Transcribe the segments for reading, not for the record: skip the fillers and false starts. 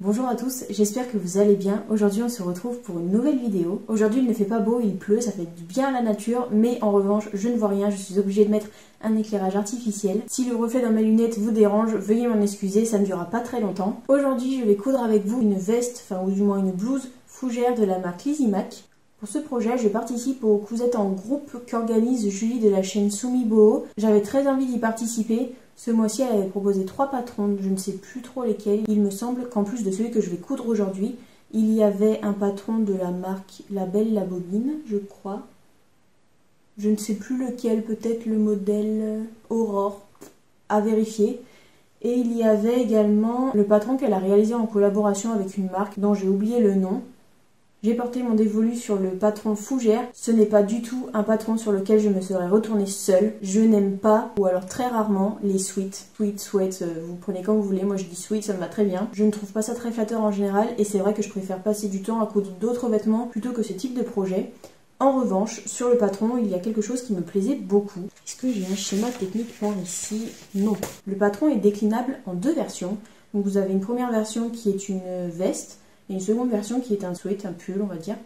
Bonjour à tous, j'espère que vous allez bien. Aujourd'hui on se retrouve pour une nouvelle vidéo. Aujourd'hui il ne fait pas beau, il pleut, ça fait du bien à la nature, mais en revanche je ne vois rien, je suis obligée de mettre un éclairage artificiel. Si le reflet dans mes lunettes vous dérange, veuillez m'en excuser, ça ne durera pas très longtemps. Aujourd'hui je vais coudre avec vous une veste, ou du moins une blouse fougère de la marque Lysimac. Pour ce projet, je participe aux cousettes en groupe qu'organise Julie de la chaîne Soumi Boho. J'avais très envie d'y participer. Ce mois-ci, elle avait proposé 3 patrons, je ne sais plus trop lesquels. Il me semble qu'en plus de celui que je vais coudre aujourd'hui, il y avait un patron de la marque La Belle la Bobine, je crois. Je ne sais plus lequel, peut-être le modèle Aurore, à vérifier. Et il y avait également le patron qu'elle a réalisé en collaboration avec une marque dont j'ai oublié le nom. J'ai porté mon dévolu sur le patron fougère. Ce n'est pas du tout un patron sur lequel je me serais retournée seule. Je n'aime pas, ou alors très rarement, les sweats. Sweat, vous prenez comme vous voulez. Moi je dis sweat, ça me va très bien. Je ne trouve pas ça très flatteur en général et c'est vrai que je préfère passer du temps à coudre d'autres vêtements plutôt que ce type de projet. En revanche, sur le patron, il y a quelque chose qui me plaisait beaucoup. Est-ce que j'ai un schéma technique par ici? Non. Le patron est déclinable en 2 versions. Donc vous avez une première version qui est une veste et une seconde version qui est un sweat, un pull on va dire,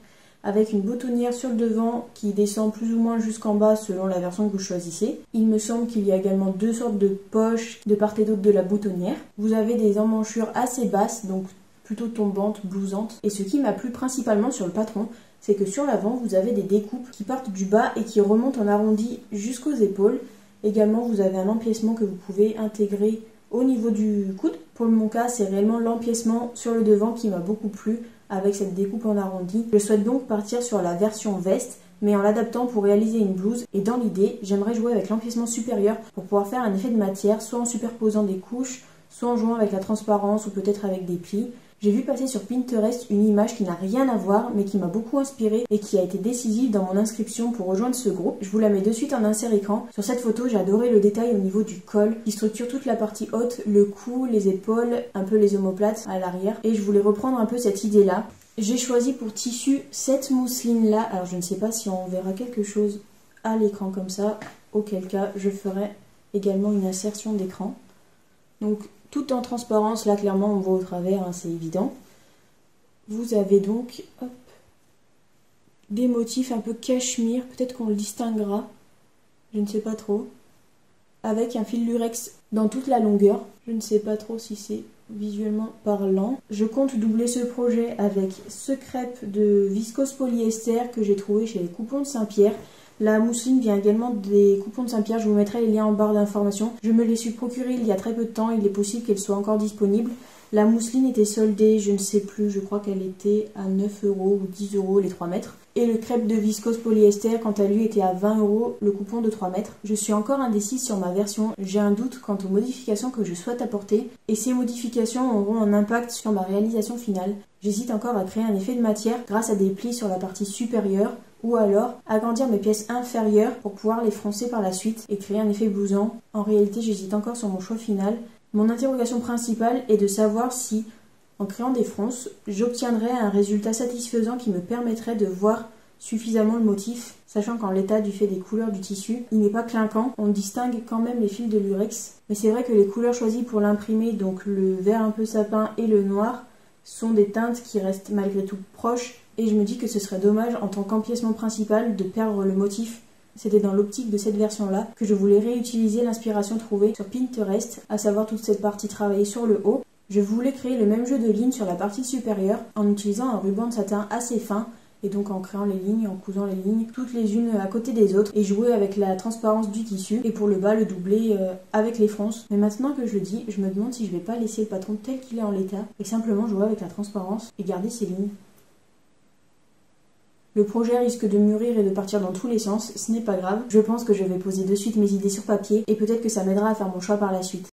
avec une boutonnière sur le devant qui descend plus ou moins jusqu'en bas selon la version que vous choisissez. Il me semble qu'il y a également 2 sortes de poches de part et d'autre de la boutonnière. Vous avez des emmanchures assez basses, donc plutôt tombantes, blousantes. Et ce qui m'a plu principalement sur le patron, c'est que sur l'avant, vous avez des découpes qui partent du bas et qui remontent en arrondi jusqu'aux épaules. Également, vous avez un empiècement que vous pouvez intégrer au niveau du coude. Pour mon cas, c'est réellement l'empiècement sur le devant qui m'a beaucoup plu avec cette découpe en arrondi. Je souhaite donc partir sur la version veste, mais en l'adaptant pour réaliser une blouse. Et dans l'idée, j'aimerais jouer avec l'empiècement supérieur pour pouvoir faire un effet de matière, soit en superposant des couches, soit en jouant avec la transparence ou peut-être avec des plis. J'ai vu passer sur Pinterest une image qui n'a rien à voir mais qui m'a beaucoup inspirée et qui a été décisive dans mon inscription pour rejoindre ce groupe. Je vous la mets de suite en insert écran. Sur cette photo, j'ai adoré le détail au niveau du col qui structure toute la partie haute, le cou, les épaules, un peu les omoplates à l'arrière. Et je voulais reprendre un peu cette idée-là. J'ai choisi pour tissu cette mousseline-là. Alors je ne sais pas si on verra quelque chose à l'écran comme ça, auquel cas je ferai également une insertion d'écran. Donc tout en transparence, là clairement on voit au travers, hein, c'est évident. Vous avez donc des motifs un peu cachemire, peut-être qu'on le distinguera, je ne sais pas trop. Avec un fil lurex dans toute la longueur, je ne sais pas trop si c'est visuellement parlant. Je compte doubler ce projet avec ce crêpe de viscose polyester que j'ai trouvé chez les Coupons de Saint-Pierre. La mousseline vient également des Coupons de Saint-Pierre, je vous mettrai les liens en barre d'informations. Je me les suis procurées il y a très peu de temps, il est possible qu'elles soient encore disponibles. La mousseline était soldée, je ne sais plus, je crois qu'elle était à 9 € ou 10 € les 3 mètres. Et le crêpe de viscose polyester, quant à lui, était à 20 € le coupon de 3 mètres. Je suis encore indécise sur ma version, j'ai un doute quant aux modifications que je souhaite apporter. Et ces modifications auront un impact sur ma réalisation finale. J'hésite encore à créer un effet de matière grâce à des plis sur la partie supérieure, ou alors agrandir mes pièces inférieures pour pouvoir les froncer par la suite et créer un effet blousant. En réalité, j'hésite encore sur mon choix final. Mon interrogation principale est de savoir si, en créant des fronces, j'obtiendrai un résultat satisfaisant qui me permettrait de voir suffisamment le motif, sachant qu'en l'état du fait des couleurs du tissu, il n'est pas clinquant, on distingue quand même les fils de lurex. Mais c'est vrai que les couleurs choisies pour l'imprimer, donc le vert un peu sapin et le noir, sont des teintes qui restent malgré tout proches, et je me dis que ce serait dommage en tant qu'empiècement principal de perdre le motif. C'était dans l'optique de cette version-là que je voulais réutiliser l'inspiration trouvée sur Pinterest, à savoir toute cette partie travaillée sur le haut. Je voulais créer le même jeu de lignes sur la partie supérieure en utilisant un ruban de satin assez fin, et donc en créant les lignes, en cousant les lignes, toutes les unes à côté des autres, et jouer avec la transparence du tissu, et pour le bas, le doubler avec les fronces. Mais maintenant que je le dis, je me demande si je vais pas laisser le patron tel qu'il est en l'état, et simplement jouer avec la transparence, et garder ces lignes. Le projet risque de mûrir et de partir dans tous les sens, ce n'est pas grave. Je pense que je vais poser de suite mes idées sur papier, et peut-être que ça m'aidera à faire mon choix par la suite.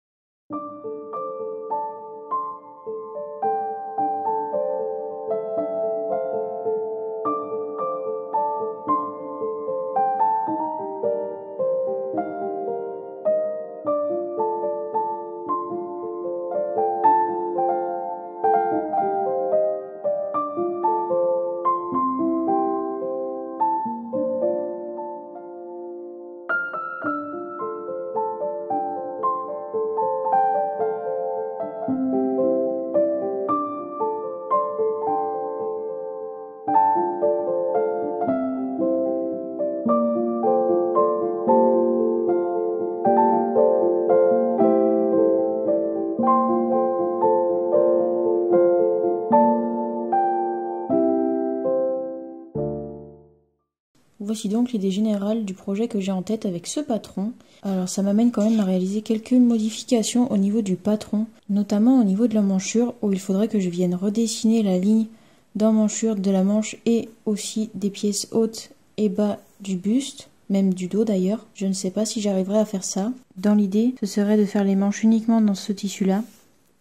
voici donc l'idée générale du projet que j'ai en tête avec ce patron. Alors ça m'amène quand même à réaliser quelques modifications au niveau du patron, notamment au niveau de la manchure où il faudrait que je vienne redessiner la ligne d'emmanchure de la manche et aussi des pièces hautes et bas du buste, même du dos d'ailleurs. Je ne sais pas si j'arriverai à faire ça. Dans l'idée, ce serait de faire les manches uniquement dans ce tissu-là,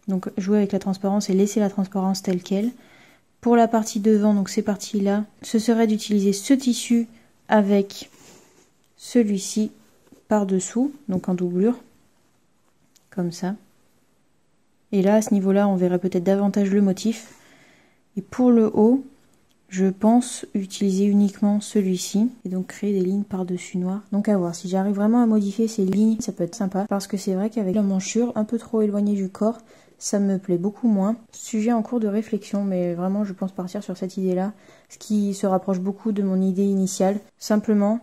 donc jouer avec la transparence et laisser la transparence telle qu'elle. Pour la partie devant, donc ces parties-là, ce serait d'utiliser ce tissu avec celui-ci par-dessous, donc en doublure, comme ça. Et là, à ce niveau-là, on verrait peut-être davantage le motif. Et pour le haut, je pense utiliser uniquement celui-ci, et donc créer des lignes par-dessus noires. Donc à voir, si j'arrive vraiment à modifier ces lignes, ça peut être sympa, parce que c'est vrai qu'avec la manchure un peu trop éloignée du corps, ça me plaît beaucoup moins. Sujet en cours de réflexion, mais vraiment je pense partir sur cette idée-là, ce qui se rapproche beaucoup de mon idée initiale. Simplement,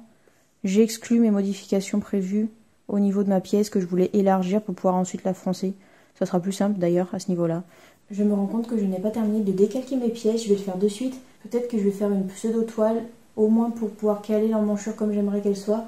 j'exclus mes modifications prévues au niveau de ma pièce que je voulais élargir pour pouvoir ensuite la froncer. Ça sera plus simple d'ailleurs à ce niveau-là. Je me rends compte que je n'ai pas terminé de décalquer mes pièces, je vais le faire de suite. Peut-être que je vais faire une pseudo-toile, au moins pour pouvoir caler l'emmanchure comme j'aimerais qu'elle soit.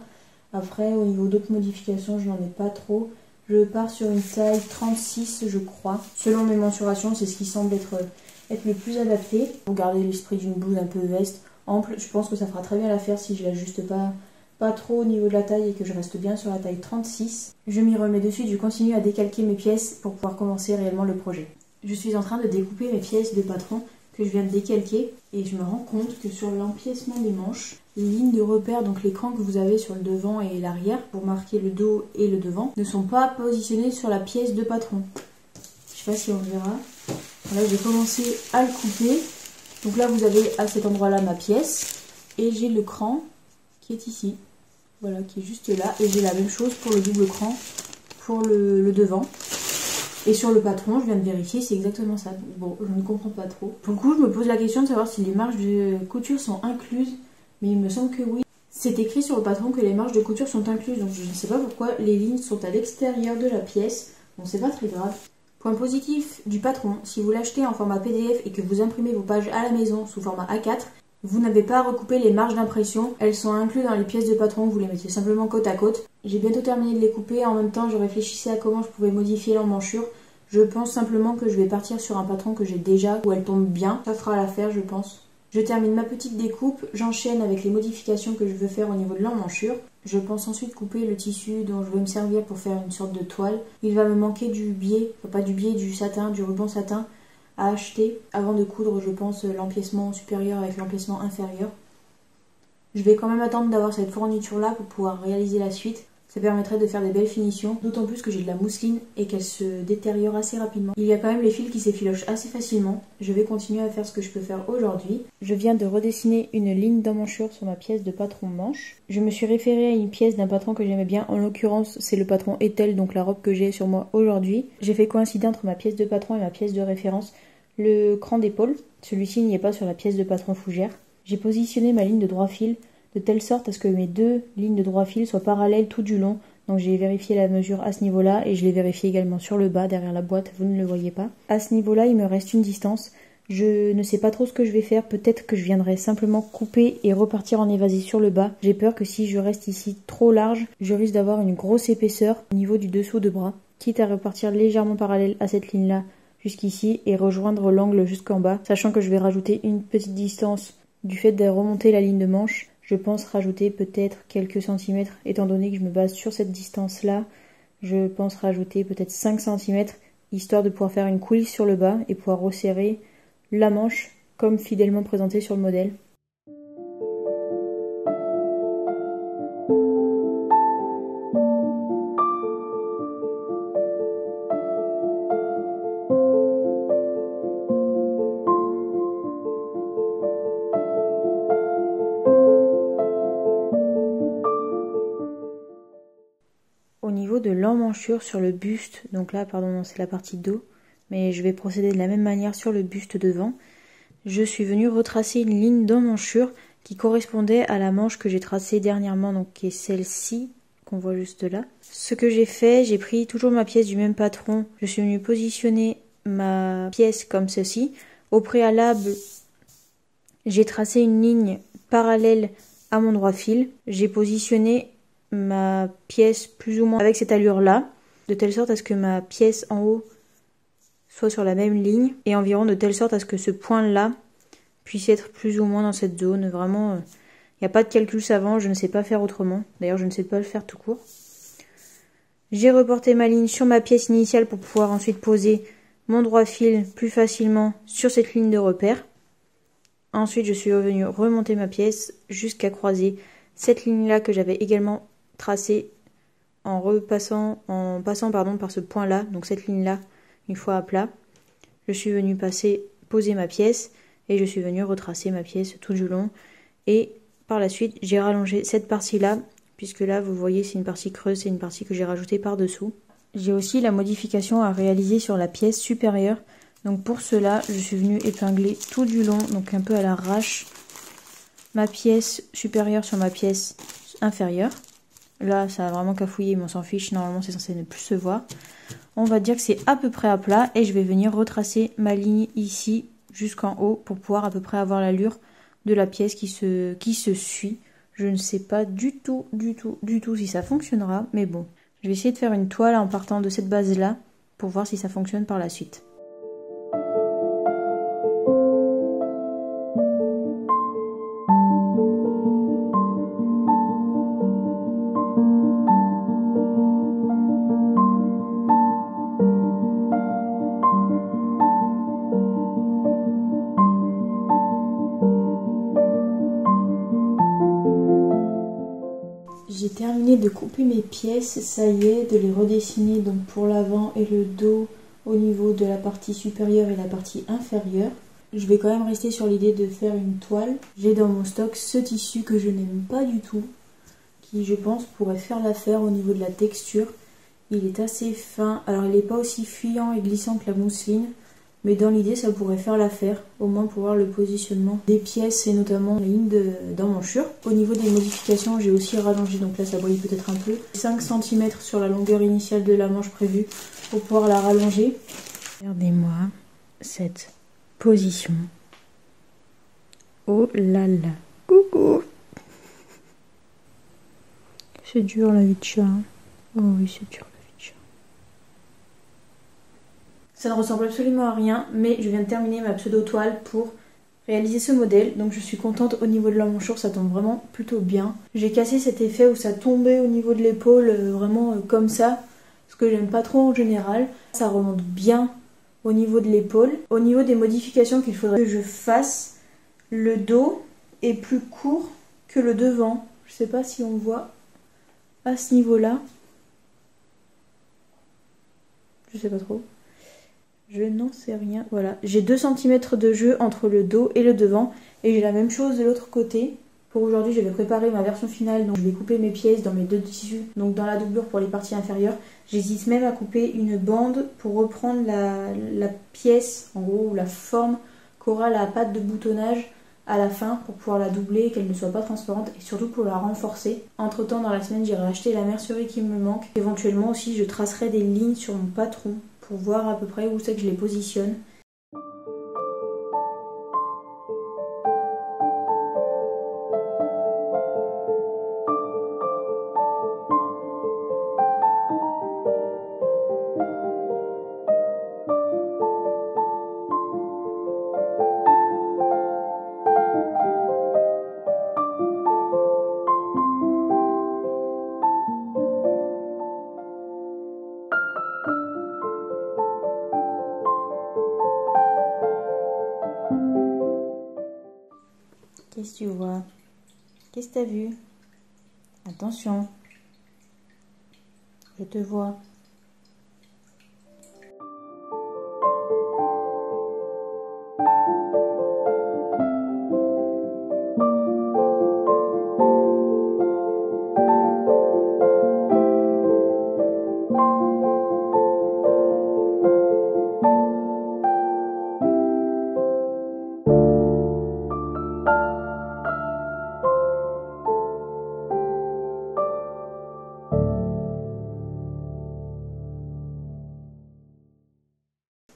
Après, au niveau d'autres modifications, je n'en ai pas trop. Je pars sur une taille 36, je crois. Selon mes mensurations, c'est ce qui semble être le plus adapté. Pour garder l'esprit d'une blouse un peu veste, ample, je pense que ça fera très bien l'affaire si je l'ajuste pas trop au niveau de la taille et que je reste bien sur la taille 36. Je m'y remets dessus, je continue à décalquer mes pièces pour pouvoir commencer réellement le projet. Je suis en train de découper mes pièces de patron que je viens de décalquer et je me rends compte que sur l'empiècement des manches, les lignes de repère, donc l'écran que vous avez sur le devant et l'arrière pour marquer le dos et le devant, ne sont pas positionnés sur la pièce de patron. Je sais pas si on verra. Là, j'ai commencé à le couper. Donc là, vous avez à cet endroit-là ma pièce et j'ai le cran qui est ici. Voilà, qui est juste là. Et j'ai la même chose pour le double cran pour le devant. Et sur le patron, je viens de vérifier, c'est exactement ça. Bon, je ne comprends pas trop. Pour le coup, je me pose la question de savoir si les marges de couture sont incluses. Mais il me semble que oui. C'est écrit sur le patron que les marges de couture sont incluses. Donc je ne sais pas pourquoi les lignes sont à l'extérieur de la pièce. Bon, c'est pas très grave. Point positif du patron, si vous l'achetez en format PDF et que vous imprimez vos pages à la maison sous format A4, vous n'avez pas à recouper les marges d'impression. Elles sont incluses dans les pièces de patron, vous les mettez simplement côte à côte. J'ai bientôt terminé de les couper, en même temps je réfléchissais à comment je pouvais modifier l'emmanchure. Je pense simplement que je vais partir sur un patron que j'ai déjà, où elle tombe bien. Ça fera l'affaire, je pense. Je termine ma petite découpe, j'enchaîne avec les modifications que je veux faire au niveau de l'emmanchure. Je pense ensuite couper le tissu dont je veux me servir pour faire une sorte de toile. Il va me manquer du biais, enfin pas du biais, du satin, du ruban satin à acheter avant de coudre, je pense, l'empiècement supérieur avec l'empiècement inférieur. Je vais quand même attendre d'avoir cette fourniture là pour pouvoir réaliser la suite. Ça permettrait de faire des belles finitions, d'autant plus que j'ai de la mousseline et qu'elle se détériore assez rapidement. Il y a quand même les fils qui s'effilochent assez facilement. Je vais continuer à faire ce que je peux faire aujourd'hui. Je viens de redessiner une ligne d'emmanchure sur ma pièce de patron manche. Je me suis référée à une pièce d'un patron que j'aimais bien. En l'occurrence, c'est le patron Ethel, donc la robe que j'ai sur moi aujourd'hui. J'ai fait coïncider entre ma pièce de patron et ma pièce de référence le cran d'épaule. Celui-ci n'y est pas sur la pièce de patron fougère. J'ai positionné ma ligne de droit fil de telle sorte à ce que mes deux lignes de droit fil soient parallèles tout du long. Donc j'ai vérifié la mesure à ce niveau-là et je l'ai vérifié également sur le bas, derrière la boîte, vous ne le voyez pas. À ce niveau-là, il me reste une distance. Je ne sais pas trop ce que je vais faire, peut-être que je viendrai simplement couper et repartir en évasé sur le bas. J'ai peur que si je reste ici trop large, je risque d'avoir une grosse épaisseur au niveau du dessous de bras, quitte à repartir légèrement parallèle à cette ligne-là jusqu'ici et rejoindre l'angle jusqu'en bas, sachant que je vais rajouter une petite distance du fait de remonter la ligne de manche. Je pense rajouter peut-être quelques centimètres, étant donné que je me base sur cette distance-là. Je pense rajouter peut-être 5 cm, histoire de pouvoir faire une coulisse sur le bas et pouvoir resserrer la manche, comme fidèlement présenté sur le modèle. Au niveau de l'emmanchure sur le buste, donc là, pardon, c'est la partie dos, mais je vais procéder de la même manière sur le buste devant. Je suis venue retracer une ligne d'emmanchure qui correspondait à la manche que j'ai tracée dernièrement, donc qui est celle-ci, qu'on voit juste là. Ce que j'ai fait, j'ai pris toujours ma pièce du même patron. Je suis venue positionner ma pièce comme ceci. Au préalable, j'ai tracé une ligne parallèle à mon droit fil. J'ai positionné ma pièce plus ou moins avec cette allure là, de telle sorte à ce que ma pièce en haut soit sur la même ligne et environ de telle sorte à ce que ce point là puisse être plus ou moins dans cette zone. Vraiment, il n'y a pas de calcul savant, je ne sais pas faire autrement. D'ailleurs, je ne sais pas le faire tout court. J'ai reporté ma ligne sur ma pièce initiale pour pouvoir ensuite poser mon droit fil plus facilement sur cette ligne de repère. Ensuite, je suis revenue remonter ma pièce jusqu'à croiser cette ligne-là que j'avais également tracée en passant par ce point-là, donc cette ligne-là, une fois à plat. Je suis venue poser ma pièce et je suis venue retracer ma pièce tout du long. Et par la suite, j'ai rallongé cette partie-là, puisque là, vous voyez, c'est une partie creuse, c'est une partie que j'ai rajoutée par-dessous. J'ai aussi la modification à réaliser sur la pièce supérieure. Donc pour cela, je suis venue épingler tout du long, donc un peu à l'arrache, ma pièce supérieure sur ma pièce inférieure. Là, ça a vraiment cafouillé, mais on s'en fiche, normalement c'est censé ne plus se voir. On va dire que c'est à peu près à plat et je vais venir retracer ma ligne ici jusqu'en haut pour pouvoir à peu près avoir l'allure de la pièce qui se suit. Je ne sais pas du tout si ça fonctionnera, mais bon. Je vais essayer de faire une toile en partant de cette base-là pour voir si ça fonctionne par la suite. J'ai terminé de couper mes pièces, ça y est, de les redessiner donc pour l'avant et le dos au niveau de la partie supérieure et la partie inférieure. Je vais quand même rester sur l'idée de faire une toile. J'ai dans mon stock ce tissu que je n'aime pas du tout, qui je pense pourrait faire l'affaire au niveau de la texture. Il est assez fin, alors il n'est pas aussi fuyant et glissant que la mousseline, mais dans l'idée ça pourrait faire l'affaire, au moins pour voir le positionnement des pièces et notamment la ligne d'emmanchure. Au niveau des modifications, j'ai aussi rallongé, donc là ça brille peut-être un peu, 5 cm sur la longueur initiale de la manche prévue pour pouvoir la rallonger. Regardez-moi cette position. Oh là là, coucou. C'est dur la vie de chat. Oh oui, c'est dur. Ça ne ressemble absolument à rien, mais je viens de terminer ma pseudo-toile pour réaliser ce modèle. Donc je suis contente au niveau de l'emmanchure, ça tombe vraiment plutôt bien. J'ai cassé cet effet où ça tombait au niveau de l'épaule, vraiment comme ça, ce que j'aime pas trop en général. Ça remonte bien au niveau de l'épaule. Au niveau des modifications qu'il faudrait que je fasse, le dos est plus court que le devant. Je sais pas si on voit à ce niveau-là. Je sais pas trop. Je n'en sais rien. Voilà, j'ai 2 cm de jeu entre le dos et le devant. Et j'ai la même chose de l'autre côté. Pour aujourd'hui, je vais préparer ma version finale. Donc je vais couper mes pièces dans mes 2 tissus. Donc dans la doublure pour les parties inférieures. J'hésite même à couper une bande pour reprendre la pièce, en gros, ou la forme qu'aura la patte de boutonnage à la fin pour pouvoir la doubler, qu'elle ne soit pas transparente et surtout pour la renforcer. Entre temps, dans la semaine, j'irai acheter la mercerie qui me manque. Éventuellement aussi, je tracerai des lignes sur mon patron pour voir à peu près où c'est que je les positionne. Qu'est-ce que tu vois? Qu'est-ce que tu as vu? Attention, je te vois.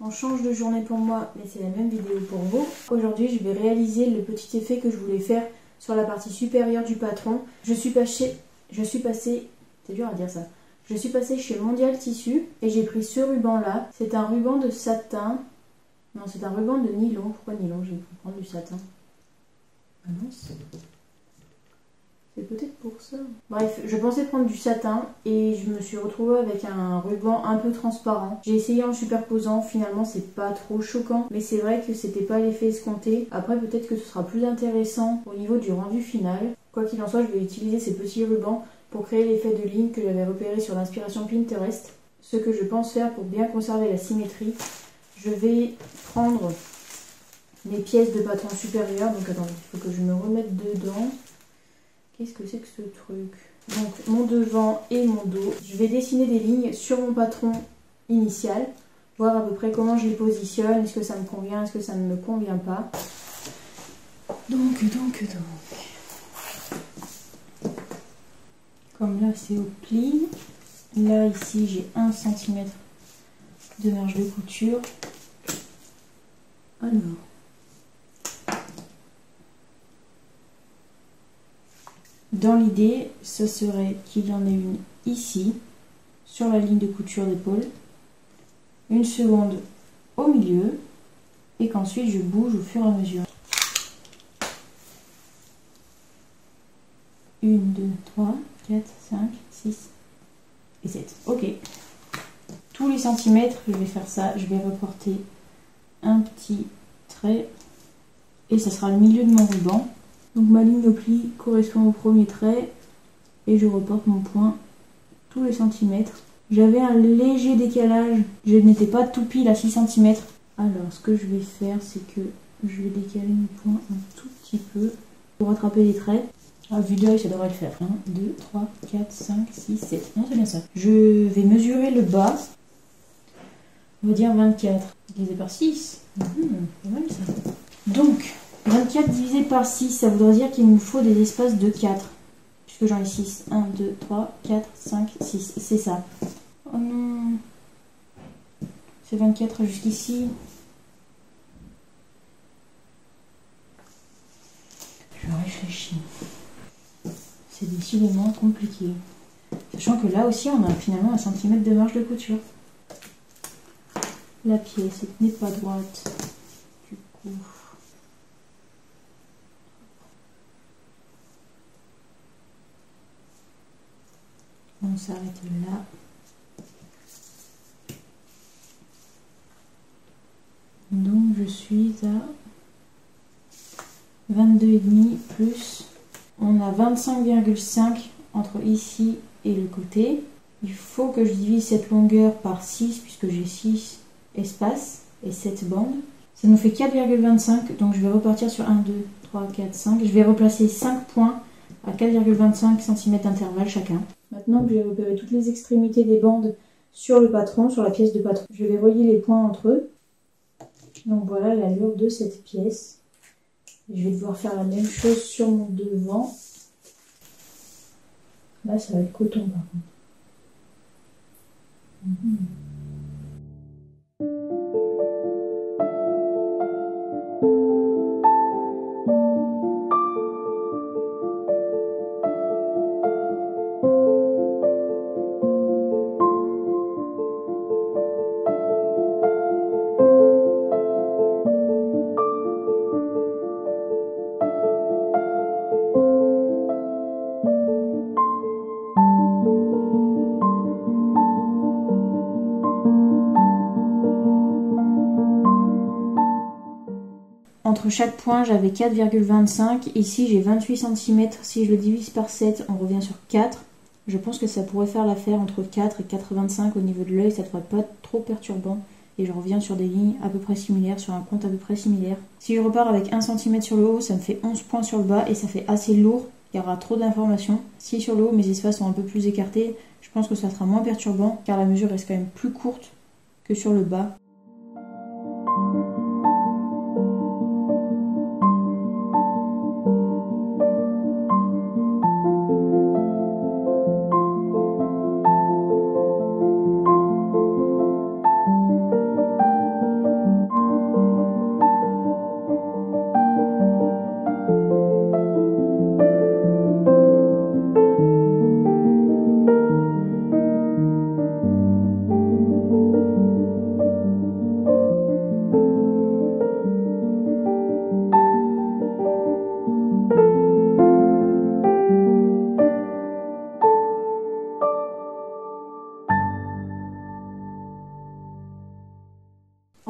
On change de journée pour moi, mais c'est la même vidéo pour vous. Aujourd'hui, je vais réaliser le petit effet que je voulais faire sur la partie supérieure du patron. Je suis passée, c'est dur à dire ça. Je suis passée chez Mondial Tissu et j'ai pris ce ruban là. C'est un ruban de satin. Non, c'est un ruban de nylon. Pourquoi nylon? J'ai pu prendre du satin. Ah non, c'est peut-être pour ça. Bref, je pensais prendre du satin et je me suis retrouvée avec un ruban un peu transparent. J'ai essayé en superposant, finalement c'est pas trop choquant, mais c'est vrai que c'était pas l'effet escompté. Après peut-être que ce sera plus intéressant au niveau du rendu final. Quoi qu'il en soit, je vais utiliser ces petits rubans pour créer l'effet de ligne que j'avais repéré sur l'inspiration Pinterest. Ce que je pense faire pour bien conserver la symétrie, je vais prendre mes pièces de patron supérieur. Donc attendez, il faut que je me remette dedans. Qu'est-ce que c'est que ce truc? Donc mon devant et mon dos. Je vais dessiner des lignes sur mon patron initial, voir à peu près comment je les positionne, est-ce que ça me convient, est-ce que ça ne me convient pas. Donc. Comme là c'est au pli. Là ici j'ai 1 cm de marge de couture. Alors. Dans l'idée, ce serait qu'il y en ait une ici, sur la ligne de couture d'épaule, une seconde au milieu, et qu'ensuite je bouge au fur et à mesure. 1, 2, 3, 4, 5, 6 et 7. Ok. Tous les centimètres, je vais faire ça, je vais reporter un petit trait, et ça sera le milieu de mon ruban. Donc ma ligne au pli correspond au premier trait et je reporte mon point tous les centimètres. J'avais un léger décalage, je n'étais pas tout pile à 6 cm. Alors ce que je vais faire, c'est que je vais décaler mes points un tout petit peu pour rattraper les traits. À vue d'œil, ça devrait le faire. 1, 2, 3, 4, 5, 6, 7. Non, c'est bien ça. Je vais mesurer le bas. On va dire 24. Divisé par 6. Pas mal ça. Donc, 24 divisé par 6, ça voudrait dire qu'il nous faut des espaces de 4. Puisque j'en ai 6. 1, 2, 3, 4, 5, 6. C'est ça. Oh non. C'est 24 jusqu'ici. Je réfléchis. C'est décidément compliqué. Sachant que là aussi, on a finalement 1 cm de marge de couture. La pièce n'est pas droite. Du coup... on s'arrête là. Donc je suis à 22,5 plus, on a 25,5 entre ici et le côté. Il faut que je divise cette longueur par 6 puisque j'ai 6 espaces et 7 bandes. Ça nous fait 4,25, donc je vais repartir sur 1, 2, 3, 4, 5. Je vais replacer 5 points à 4,25 cm d'intervalle chacun. Maintenant que j'ai repéré toutes les extrémités des bandes sur le patron, sur la pièce de patron, je vais relier les points entre eux. Donc voilà l'allure de cette pièce. Je vais devoir faire la même chose sur mon devant. Là, ça va être coton par contre. Entre chaque point, j'avais 4,25. Ici, j'ai 28 cm. Si je le divise par 7, on revient sur 4. Je pense que ça pourrait faire l'affaire entre 4 et 4,25 au niveau de l'œil. Ça ne devrait pas être trop perturbant. Et je reviens sur des lignes à peu près similaires, sur un compte à peu près similaire. Si je repars avec 1 cm sur le haut, ça me fait 11 points sur le bas et ça fait assez lourd. Il y aura trop d'informations. Si sur le haut, mes espaces sont un peu plus écartés, je pense que ça sera moins perturbant car la mesure reste quand même plus courte que sur le bas.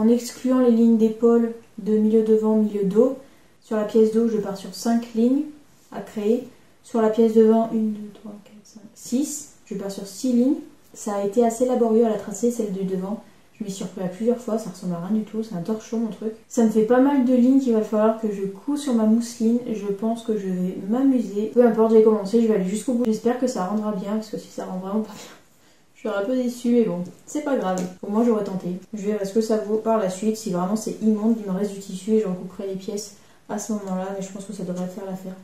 en excluant les lignes d'épaule de milieu devant, milieu dos. Sur la pièce dos, je pars sur 5 lignes à créer. Sur la pièce devant, 1, 2, 3, 4, 5, 6. Je pars sur 6 lignes. Ça a été assez laborieux à la tracer, celle du devant. Je m'y suis repris à plusieurs fois, ça ressemble à rien du tout, c'est un torchon mon truc. Ça me fait pas mal de lignes qu'il va falloir que je couds sur ma mousseline. Je pense que je vais m'amuser. Peu importe, j'ai commencé, je vais aller jusqu'au bout. J'espère que ça rendra bien, parce que si ça rend vraiment pas bien, je serai un peu déçue, mais bon, c'est pas grave. Au moins j'aurais tenté. Je verrai ce que ça vaut par la suite. Si vraiment c'est immonde, il me reste du tissu et je recouperai les pièces à ce moment-là, mais je pense que ça devrait faire l'affaire.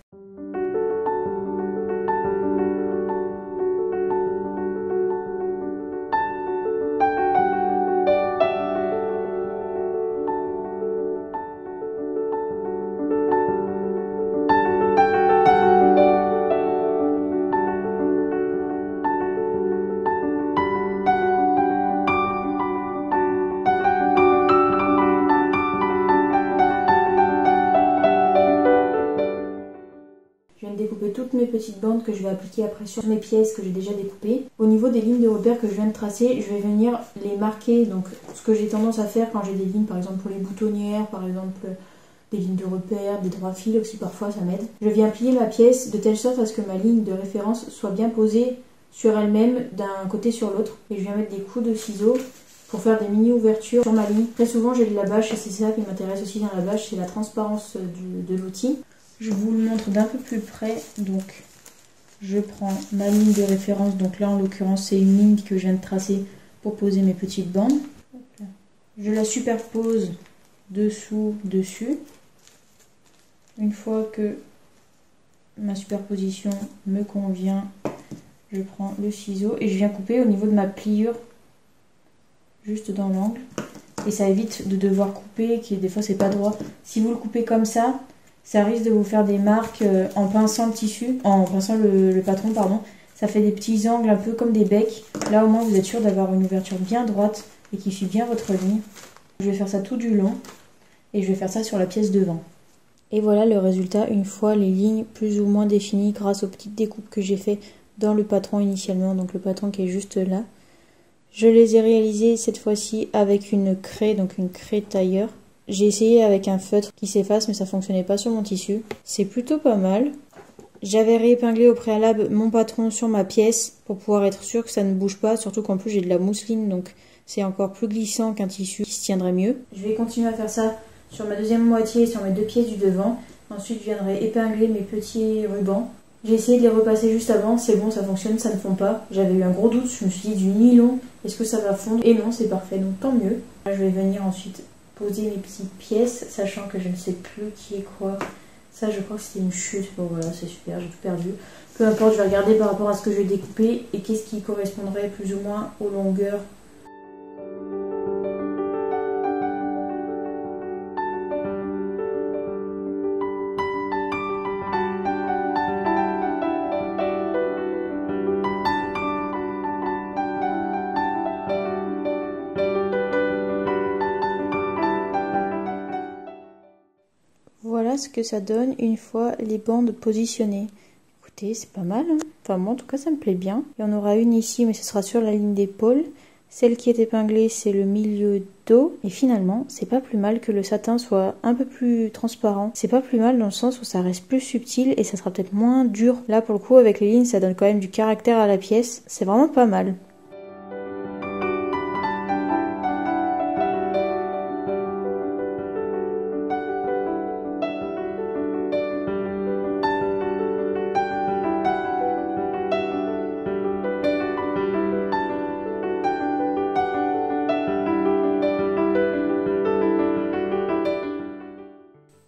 Découper toutes mes petites bandes que je vais appliquer après sur mes pièces que j'ai déjà découpées. Au niveau des lignes de repère que je viens de tracer, je vais venir les marquer. Donc ce que j'ai tendance à faire quand j'ai des lignes, par exemple pour les boutonnières, par exemple des lignes de repère, des droits fils aussi parfois ça m'aide. Je viens plier ma pièce de telle sorte à ce que ma ligne de référence soit bien posée sur elle-même d'un côté sur l'autre. Et je viens mettre des coups de ciseaux pour faire des mini ouvertures sur ma ligne. Très souvent j'ai de la bâche et c'est ça qui m'intéresse aussi dans la bâche, c'est la transparence de l'outil. Je vous le montre d'un peu plus près, donc je prends ma ligne de référence, donc là en l'occurrence c'est une ligne que je viens de tracer pour poser mes petites bandes. Je la superpose dessous, dessus. Une fois que ma superposition me convient, je prends le ciseau et je viens couper au niveau de ma pliure, juste dans l'angle. Et ça évite de devoir couper, qui des fois c'est pas droit. Si vous le coupez comme ça risque de vous faire des marques en pinçant le tissu, en pinçant le patron, pardon. Ça fait des petits angles un peu comme des becs. Là au moins vous êtes sûr d'avoir une ouverture bien droite et qui suit bien votre ligne. Je vais faire ça tout du long et je vais faire ça sur la pièce devant. Et voilà le résultat une fois les lignes plus ou moins définies grâce aux petites découpes que j'ai fait dans le patron initialement, donc le patron qui est juste là. Je les ai réalisées cette fois-ci avec une craie, donc une craie tailleur. J'ai essayé avec un feutre qui s'efface mais ça fonctionnait pas sur mon tissu. C'est plutôt pas mal. J'avais réépinglé au préalable mon patron sur ma pièce pour pouvoir être sûr que ça ne bouge pas. Surtout qu'en plus j'ai de la mousseline donc c'est encore plus glissant qu'un tissu qui se tiendrait mieux. Je vais continuer à faire ça sur ma deuxième moitié et sur mes deux pièces du devant. Ensuite je viendrai épingler mes petits rubans. J'ai essayé de les repasser juste avant, c'est bon, ça fonctionne, ça ne fond pas. J'avais eu un gros doute, je me suis dit du nylon, est-ce que ça va fondre? Et non, c'est parfait, donc tant mieux. Là, je vais venir ensuite poser mes petites pièces, sachant que je ne sais plus qui est quoi. Ça, je crois que c'était une chute. Bon, voilà, c'est super, j'ai tout perdu. Peu importe, je vais regarder par rapport à ce que je vais découper et qu'est-ce qui correspondrait plus ou moins aux longueurs. Voilà ce que ça donne une fois les bandes positionnées. Écoutez, c'est pas mal, hein. Enfin moi en tout cas ça me plaît bien. Il y en aura une ici mais ce sera sur la ligne d'épaule. Celle qui est épinglée c'est le milieu dos. Et finalement c'est pas plus mal que le satin soit un peu plus transparent. C'est pas plus mal dans le sens où ça reste plus subtil et ça sera peut-être moins dur. Là pour le coup avec les lignes ça donne quand même du caractère à la pièce. C'est vraiment pas mal.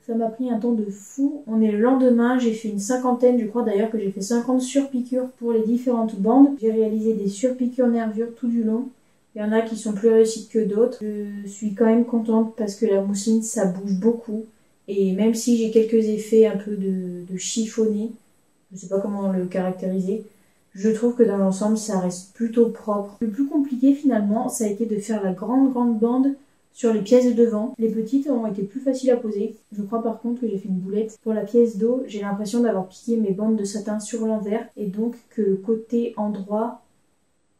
Ça m'a pris un temps de fou. On est le lendemain, j'ai fait une cinquantaine, je crois d'ailleurs que j'ai fait 50 surpiqûres pour les différentes bandes. J'ai réalisé des surpiqûres nervures tout du long. Il y en a qui sont plus réussites que d'autres. Je suis quand même contente parce que la mousseline, ça bouge beaucoup. Et même si j'ai quelques effets un peu de chiffonné, je sais pas comment le caractériser, je trouve que dans l'ensemble, ça reste plutôt propre. Le plus compliqué finalement, ça a été de faire la grande bande sur les pièces de devant. Les petites ont été plus faciles à poser. Je crois par contre que j'ai fait une boulette. Pour la pièce d'eau, j'ai l'impression d'avoir piqué mes bandes de satin sur l'envers et donc que le côté endroit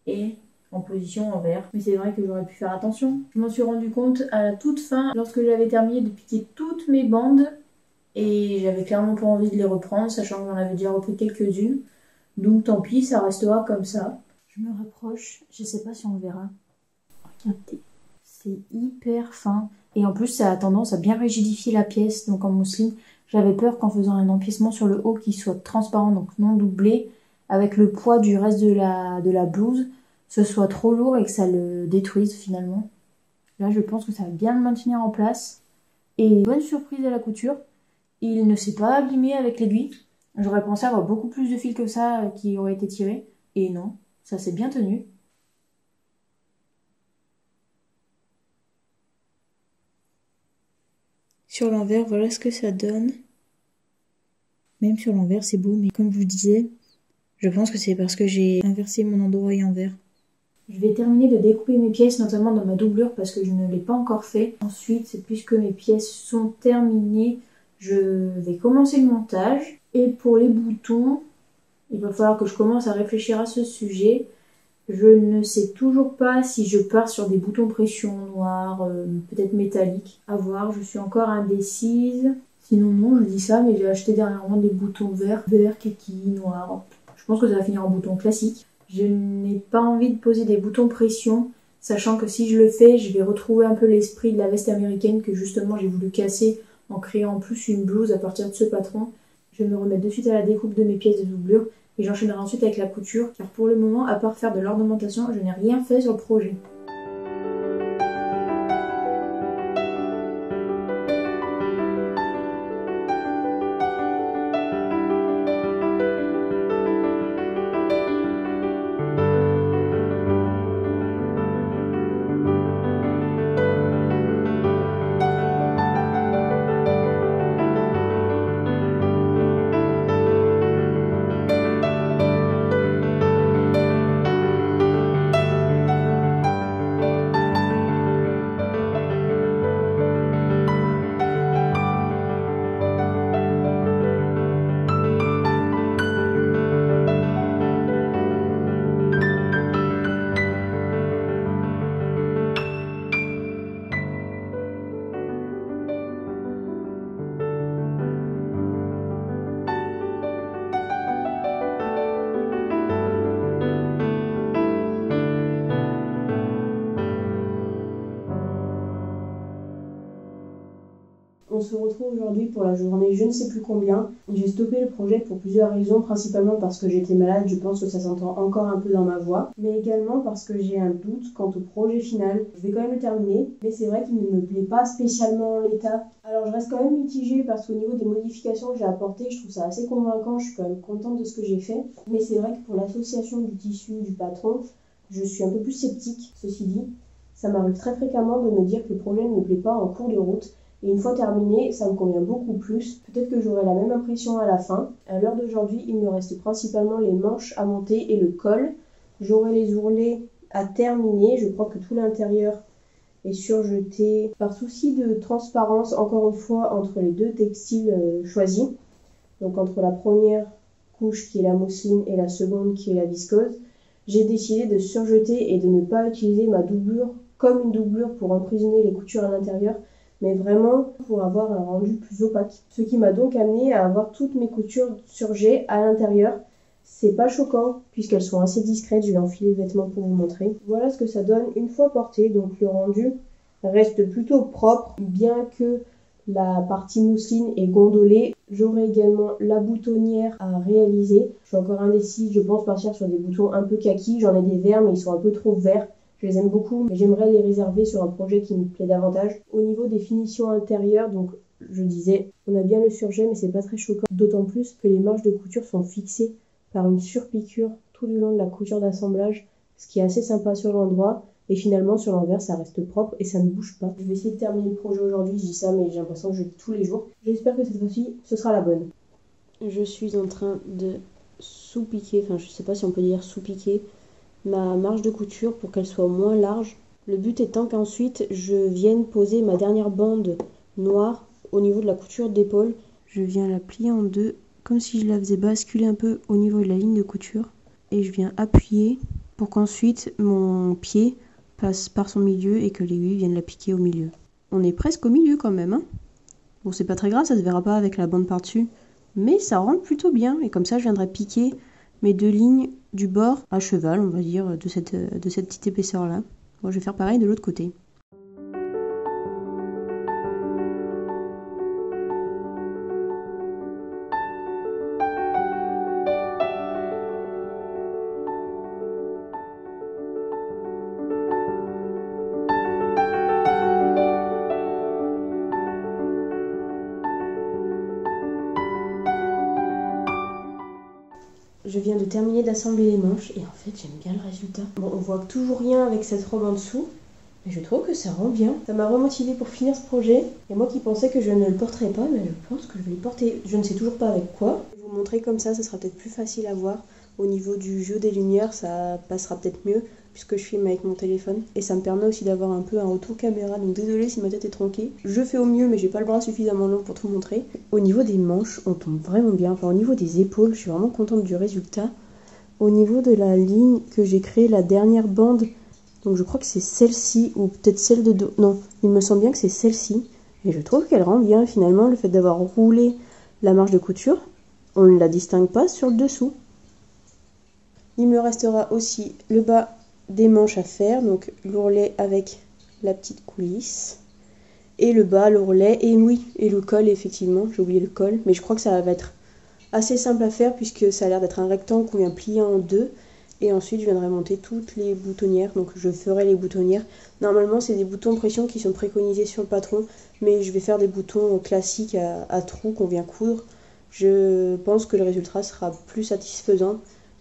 est en position envers. Mais c'est vrai que j'aurais pu faire attention. Je m'en suis rendu compte à la toute fin, lorsque j'avais terminé de piquer toutes mes bandes. Et j'avais clairement pas envie de les reprendre, sachant que j'en avais déjà repris quelques-unes. Donc tant pis, ça restera comme ça. Je me rapproche, je sais pas si on le verra. Regardez, c'est hyper fin. Et en plus, ça a tendance à bien rigidifier la pièce. Donc en mousseline, j'avais peur qu'en faisant un emplissement sur le haut qui soit transparent, donc non doublé, avec le poids du reste de la blouse, ce soit trop lourd et que ça le détruise finalement. Là, je pense que ça va bien le maintenir en place. Et bonne surprise à la couture. Il ne s'est pas abîmé avec l'aiguille. J'aurais pensé avoir beaucoup plus de fil que ça qui aurait été tiré. Et non, ça s'est bien tenu. Sur l'envers, voilà ce que ça donne. Même sur l'envers, c'est beau, mais comme je vous disais, je pense que c'est parce que j'ai inversé mon endroit envers. Je vais terminer de découper mes pièces, notamment dans ma doublure, parce que je ne l'ai pas encore fait. Ensuite, puisque mes pièces sont terminées, je vais commencer le montage. Et pour les boutons, il va falloir que je commence à réfléchir à ce sujet. Je ne sais toujours pas si je pars sur des boutons pression noirs, peut-être métalliques. À voir, je suis encore indécise. Sinon non, je dis ça, mais j'ai acheté dernièrement des boutons verts, kaki, noirs. Je pense que ça va finir en bouton classique. Je n'ai pas envie de poser des boutons pression, sachant que si je le fais, je vais retrouver un peu l'esprit de la veste américaine que justement j'ai voulu casser en créant en plus une blouse à partir de ce patron. Je vais me remettre de suite à la découpe de mes pièces de doublure et j'enchaînerai ensuite avec la couture, car pour le moment, à part faire de l'ornementation, je n'ai rien fait sur le projet. On se retrouve aujourd'hui pour la journée je ne sais plus combien. J'ai stoppé le projet pour plusieurs raisons, principalement parce que j'étais malade, je pense que ça s'entend encore un peu dans ma voix, mais également parce que j'ai un doute quant au projet final. Je vais quand même le terminer, mais c'est vrai qu'il ne me plaît pas spécialement en l'état. Alors je reste quand même mitigée parce qu'au niveau des modifications que j'ai apportées, je trouve ça assez convaincant, je suis quand même contente de ce que j'ai fait. Mais c'est vrai que pour l'association du tissu, du patron, je suis un peu plus sceptique, ceci dit. Ça m'arrive très fréquemment de me dire que le projet ne me plaît pas en cours de route. Et une fois terminé, ça me convient beaucoup plus. Peut-être que j'aurai la même impression à la fin. À l'heure d'aujourd'hui, il me reste principalement les manches à monter et le col. J'aurai les ourlets à terminer. Je crois que tout l'intérieur est surjeté. Par souci de transparence, encore une fois, entre les deux textiles choisis, donc entre la première couche qui est la mousseline et la seconde qui est la viscose, j'ai décidé de surjeter et de ne pas utiliser ma doublure comme une doublure pour emprisonner les coutures à l'intérieur, mais vraiment pour avoir un rendu plus opaque. Ce qui m'a donc amené à avoir toutes mes coutures surgées à l'intérieur. C'est pas choquant puisqu'elles sont assez discrètes, je vais enfiler le vêtement pour vous montrer. Voilà ce que ça donne une fois porté, donc le rendu reste plutôt propre, bien que la partie mousseline est gondolée. J'aurai également la boutonnière à réaliser. Je suis encore indécise, je pense partir sur des boutons un peu kaki, j'en ai des verts mais ils sont un peu trop verts. Je les aime beaucoup, mais j'aimerais les réserver sur un projet qui me plaît davantage. Au niveau des finitions intérieures, donc je disais, on a bien le surjet, mais c'est pas très choquant. D'autant plus que les marges de couture sont fixées par une surpiqûre tout le long de la couture d'assemblage, ce qui est assez sympa sur l'endroit. Et finalement, sur l'envers, ça reste propre et ça ne bouge pas. Je vais essayer de terminer le projet aujourd'hui, je dis ça, mais j'ai l'impression que je le dis tous les jours. J'espère que cette fois-ci, ce sera la bonne. Je suis en train de sous-piquer, enfin je sais pas si on peut dire sous-piquer, ma marge de couture pour qu'elle soit moins large. Le but étant qu'ensuite je vienne poser ma dernière bande noire au niveau de la couture d'épaule. Je viens la plier en deux comme si je la faisais basculer un peu au niveau de la ligne de couture et je viens appuyer pour qu'ensuite mon pied passe par son milieu et que l'aiguille vienne la piquer au milieu. On est presque au milieu quand même, hein. Bon, c'est pas très grave, ça se verra pas avec la bande par-dessus, mais ça rentre plutôt bien. Et comme ça, je viendrai piquer mes 2 lignes du bord à cheval, on va dire, de cette petite épaisseur-là. Bon, je vais faire pareil de l'autre côté. Je viens de terminer d'assembler les manches et en fait j'aime bien le résultat. Bon, on voit toujours rien avec cette robe en dessous, mais je trouve que ça rend bien. Ça m'a remotivée pour finir ce projet. Et moi qui pensais que je ne le porterais pas, mais je pense que je vais le porter. Je ne sais toujours pas avec quoi. Je vais vous montrer comme ça sera peut-être plus facile à voir. Au niveau du jeu des lumières, ça passera peut-être mieux puisque je filme avec mon téléphone. Et ça me permet aussi d'avoir un peu un retour caméra. Donc désolée si ma tête est tronquée. Je fais au mieux, mais j'ai pas le bras suffisamment long pour tout montrer. Au niveau des manches, on tombe vraiment bien. Enfin, au niveau des épaules, je suis vraiment contente du résultat. Au niveau de la ligne que j'ai créée, la dernière bande, donc je crois que c'est celle-ci, ou peut-être celle de dos. Non, il me semble bien que c'est celle-ci. Et je trouve qu'elle rend bien finalement le fait d'avoir roulé la marge de couture. On ne la distingue pas sur le dessous. Il me restera aussi le bas des manches à faire, donc l'ourlet avec la petite coulisse. Et le bas, l'ourlet, et oui, et le col effectivement, j'ai oublié le col, mais je crois que ça va être assez simple à faire puisque ça a l'air d'être un rectangle qu'on vient plier en deux. Et ensuite je viendrai monter toutes les boutonnières, donc je ferai les boutonnières. Normalement c'est des boutons pression qui sont préconisés sur le patron, mais je vais faire des boutons classiques à trous qu'on vient coudre. Je pense que le résultat sera plus satisfaisant.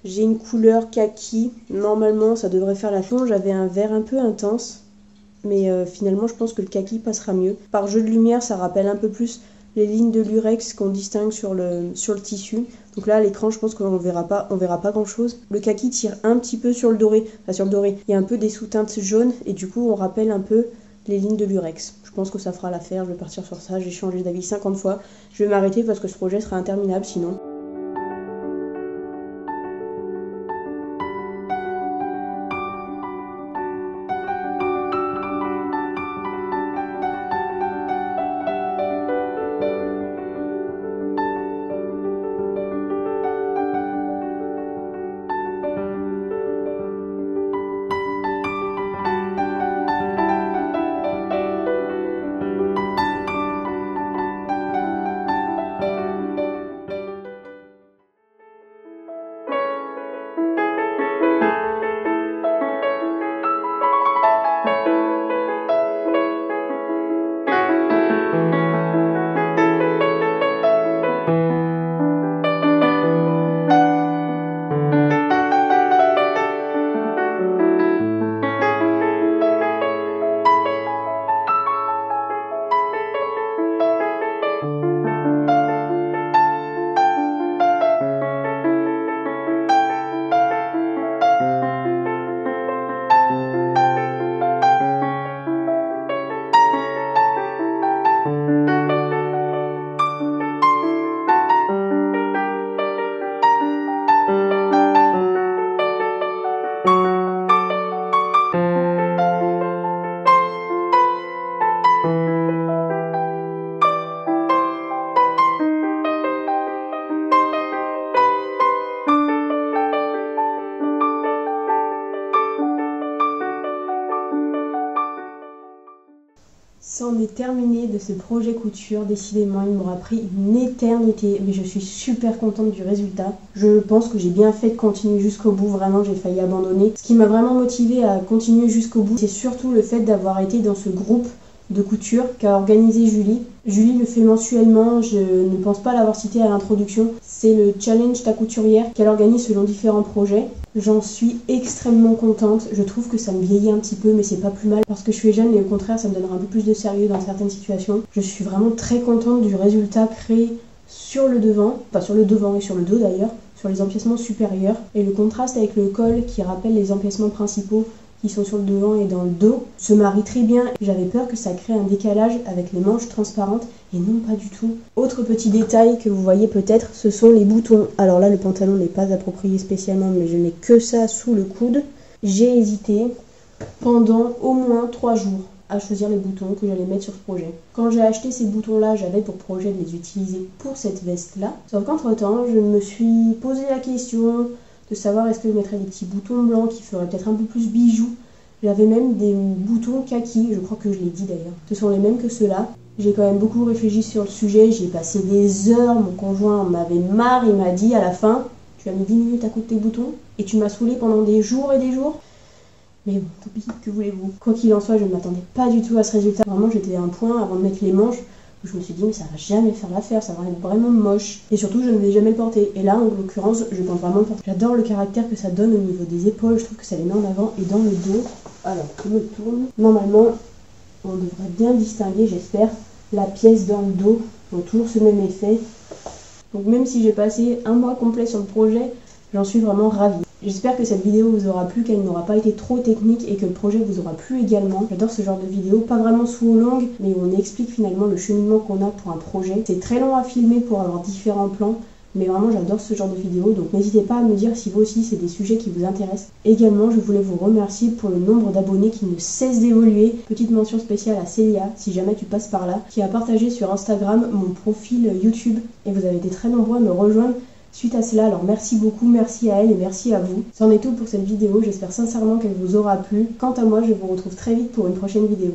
J'ai une couleur kaki, normalement ça devrait faire l'affaire. J'avais un vert un peu intense, mais finalement je pense que le kaki passera mieux. Par jeu de lumière ça rappelle un peu plus les lignes de lurex qu'on distingue sur le tissu. Donc là à l'écran je pense qu'on verra pas grand chose. Le kaki tire un petit peu sur le doré, enfin sur le doré. Il y a un peu des sous-teintes jaunes et du coup on rappelle un peu les lignes de lurex. Je pense que ça fera l'affaire, je vais partir sur ça. J'ai changé d'avis 50 fois. Je vais m'arrêter parce que ce projet sera interminable sinon. C'en est terminé de ce projet couture. Décidément, il m'aura pris une éternité, mais je suis super contente du résultat. Je pense que j'ai bien fait de continuer jusqu'au bout. Vraiment, j'ai failli abandonner. Ce qui m'a vraiment motivée à continuer jusqu'au bout, c'est surtout le fait d'avoir été dans ce groupe de couture qu'a organisé Julie. Julie le fait mensuellement, je ne pense pas l'avoir cité à l'introduction. C'est le challenge ta couturière qu'elle organise selon différents projets. J'en suis extrêmement contente. Je trouve que ça me vieillit un petit peu, mais c'est pas plus mal parce que je suis jeune et au contraire ça me donnera un peu plus de sérieux dans certaines situations. Je suis vraiment très contente du résultat créé sur le devant, pas sur le devant et sur le dos d'ailleurs, sur les empiècements supérieurs. Et le contraste avec le col qui rappelle les empiècements principaux qui sont sur le devant et dans le dos se marie très bien. J'avais peur que ça crée un décalage avec les manches transparentes et non, pas du tout. Autre petit détail que vous voyez peut-être, ce sont les boutons. Alors là le pantalon n'est pas approprié spécialement, mais je n'ai que ça sous le coude. j'ai hésité pendant au moins 3 jours à choisir les boutons que j'allais mettre sur ce projet. Quand j'ai acheté ces boutons-là, j'avais pour projet de les utiliser pour cette veste-là. Sauf qu'entre-temps, je me suis posé la question de savoir est-ce que je mettrais des petits boutons blancs qui feraient peut-être un peu plus bijoux. J'avais même des boutons kaki, je crois que je l'ai dit d'ailleurs. Ce sont les mêmes que ceux-là. J'ai quand même beaucoup réfléchi sur le sujet, j'ai passé des heures, mon conjoint en avait marre, il m'a dit à la fin, tu as mis 10 minutes à coudre tes boutons et tu m'as saoulé pendant des jours et des jours. Mais bon, tant pis, que voulez-vous. Quoi qu'il en soit, je ne m'attendais pas du tout à ce résultat. Vraiment, j'étais à un point avant de mettre les manches où je me suis dit, mais ça va jamais faire l'affaire, ça va être vraiment moche. Et surtout, je ne vais jamais le porter. Et là, en l'occurrence, je pense vraiment le porter. J'adore le caractère que ça donne au niveau des épaules, je trouve que ça les met en avant et dans le dos. Alors, je me tourne. Normalement, on devrait bien distinguer, j'espère, la pièce dans le dos. Donc, toujours ce même effet. Donc, même si j'ai passé un mois complet sur le projet, j'en suis vraiment ravie. J'espère que cette vidéo vous aura plu, qu'elle n'aura pas été trop technique et que le projet vous aura plu également. J'adore ce genre de vidéo, pas vraiment sous longue, mais où on explique finalement le cheminement qu'on a pour un projet. C'est très long à filmer pour avoir différents plans, mais vraiment j'adore ce genre de vidéo, donc n'hésitez pas à me dire si vous aussi c'est des sujets qui vous intéressent. Également, je voulais vous remercier pour le nombre d'abonnés qui ne cesse d'évoluer. Petite mention spéciale à Célia, si jamais tu passes par là, qui a partagé sur Instagram mon profil YouTube, et vous avez été très nombreux à me rejoindre suite à cela, alors merci beaucoup, merci à elle et merci à vous. C'en est tout pour cette vidéo, j'espère sincèrement qu'elle vous aura plu. Quant à moi, je vous retrouve très vite pour une prochaine vidéo.